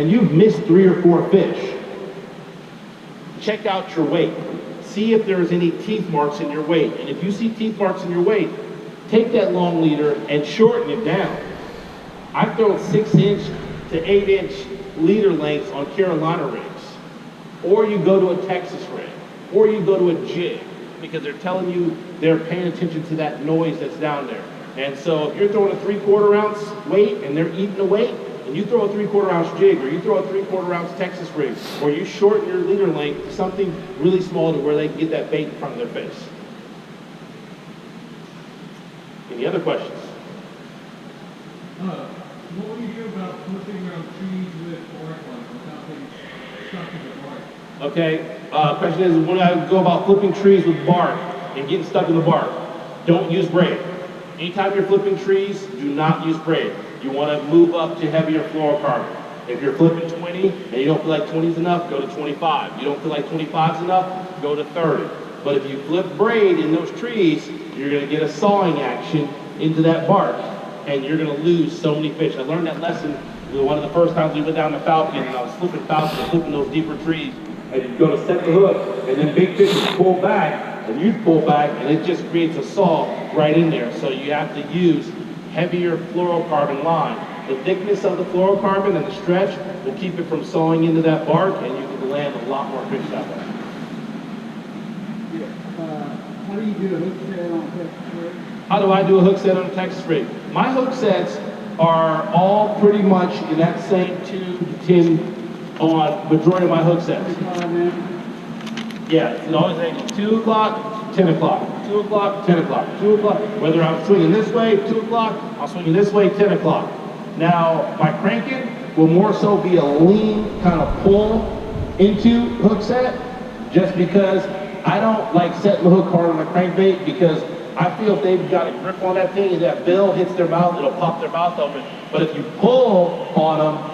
and you've missed 3 or 4 fish, check out your weight. See if there's any teeth marks in your weight. And if you see teeth marks in your weight, take that long leader and shorten it down. I've thrown 6-inch to 8-inch leader lengths on Carolina rigs. Or you go to a Texas rig. Or you go to a jig, because they're telling you they're paying attention to that noise that's down there. And so if you're throwing a 3/4 ounce weight and they're eating the weight, and you throw a 3/4 ounce jig, or you throw a 3/4 ounce Texas rig, or you shorten your leader length to something really small to where they can get that bait in front of their face. Any other questions? What would you do about flipping around trees with bark, like without getting stuck in the bark? Okay, question is, when I go about flipping trees with bark and getting stuck in the bark, don't use braid. Anytime you're flipping trees, do not use braid. You want to move up to heavier fluorocarbon. If you're flipping 20 and you don't feel like 20 is enough, go to 25. You don't feel like 25 is enough, go to 30. But if you flip braid in those trees, you're going to get a sawing action into that bark, and you're going to lose so many fish. I learned that lesson one of the first times we went down to Falcon, and I was flipping Falcon and flipping those deeper trees. And you go to set the hook, and then big fish pull back, and you pull back, and it just creates a saw right in there. So you have to use heavier fluorocarbon line. The thickness of the fluorocarbon and the stretch will keep it from sawing into that bark, and you can land a lot more fish that way. How do you do a hook set on a Texas rig? How do I do a hook set on a Texas rig? My hook sets are all pretty much in that same 2 to 10 on majority of my hook sets. Yeah, it's always angle 2 o'clock, 10 o'clock, 2 o'clock, 10 o'clock, 2 o'clock. Whether I'm swinging this way, 2 o'clock, I'm swinging this way, 10 o'clock. Now, my cranking will more so be a lean kind of pull into hook set, just because I don't like setting the hook hard on a crankbait, because I feel if they've got a grip on that thing and that bill hits their mouth, it'll pop their mouth open. But if you pull on them,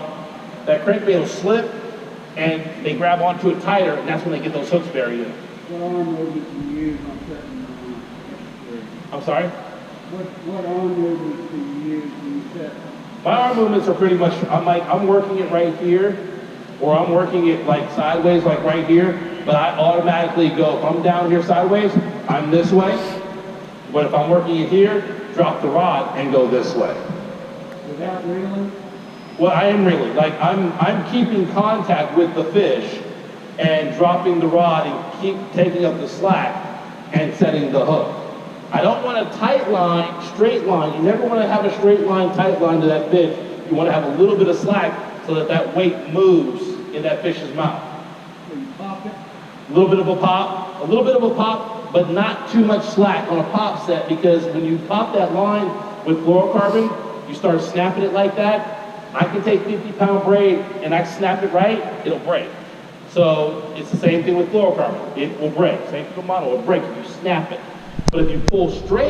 that crankbait will slip, and they grab onto it tighter, and that's when they get those hooks buried in. What arm movements do you use on setting I'm sorry? What arm movements do you use when you set? My arm movements are pretty much, I'm working it right here, or I'm working it like sideways, like right here, but I automatically go, if I'm down here sideways, I'm this way. But if I'm working it here, drop the rod and go this way. Without reeling? Well, I am reeling. Like I'm keeping contact with the fish and dropping the rod and keep taking up the slack and setting the hook. I don't want a tight line, straight line. You never want to have a straight line, tight line to that fish. You want to have a little bit of slack so that that weight moves in that fish's mouth. So you pop it? A little bit of a pop, but not too much slack on a pop set, because when you pop that line with fluorocarbon, you start snapping it like that. I can take 50-pound braid and I snap it right, it'll break. So it's the same thing with fluorocarbon. It will break. Same thing with mono, it'll break if you snap it. But if you pull straight,